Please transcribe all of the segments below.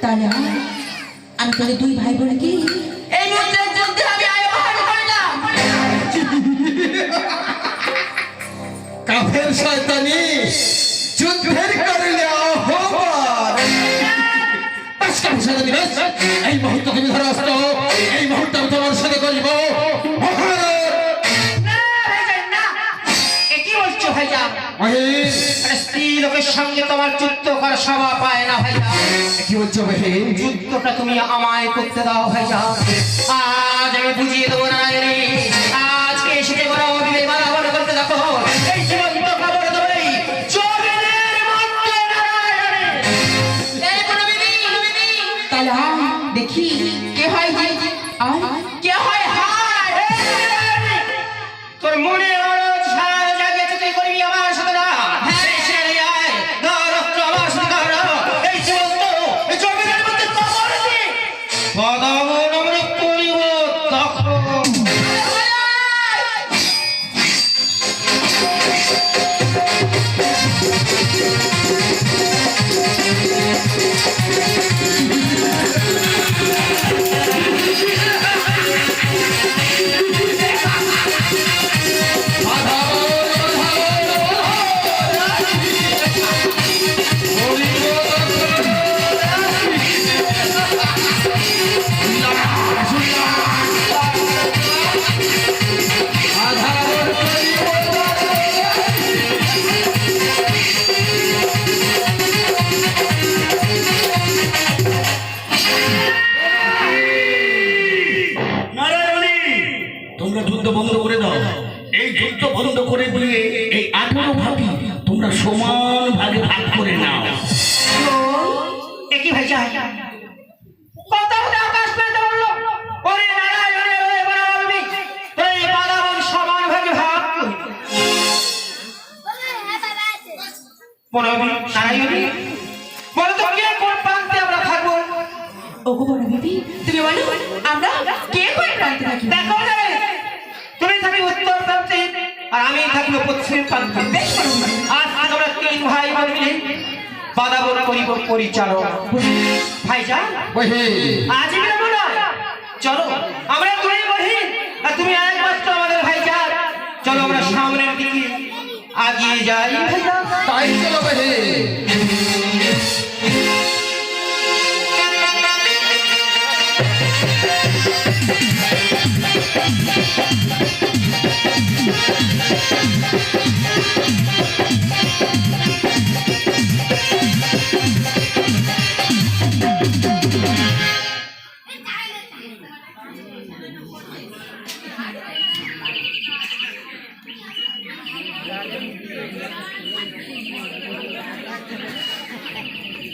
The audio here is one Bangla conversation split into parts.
তাহলে আমি তোদের দুই ভাই বোন কি এই মুহূর্তের যুদ্ধে আমি আহ্বান করলাম। কাফের শয়তানি যুদ্ধের করলে আহ্বান। এই মুহূর্তে তুমি ধরো অস্ত্র, এই মুহূর্তে আমি তোমার সাথে করিব। স্ত্রী লোকের সঙ্গে তোমার যুদ্ধ করার শোভা পায় না ভাইয়া। কি বলছো বহিন? যুদ্ধটা তুমি আমায় করতে দাও ভাইয়া। আজ আমি বুঝিয়ে দেবো না রে, আজকে এসে বড় বিবে বরাবর করতে দেখো এই জীবন্ত খবর দেবে জমিনের মধ্যে তাহলে দেখি কে হয় আর কে হয় হায়। তোর মনে সারা জায়গায় তুই করবি আমার সাথে না। তোমরা যুদ্ধ বন্ধ করে দাও। এই যুদ্ধ বন্ধ করে দিয়ে এই 18 ভাগে তোমরা সমান ভাগে ভাগ করে নাও। একই ভাই যা কত আকাশ পেতে বললো ওরে নারায়ণে ওরে বরাবি তোর এই বাদাবন সমান ভাগে ভাগ বরাবি নারায়ণে বলো তো কে কোন প্রান্তে আমরা থাকবো? ওগো বড় বিবি তুমি বলো আমরা কে কোন প্রান্তে থাকি? দেখো রে তুমি থাকবে উত্তর প্রান্তে আর আমি থাকবো পশ্চিম প্রান্তে। বেশ করো আজ আমরা তিন ভাই বোন মিলে বাদাবন করিব পরিচালক। ভাইজা আজ না চলো আমরা দুই বহিন আর তুমি একমাত্র আমাদের ভাইজা। চলো আমরা সামনের দিকে আগিয়ে যাই ভাইজা। তাই চলো বহিন।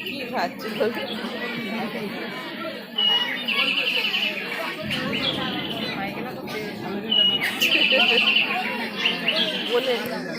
কি খাচ্ছি বলে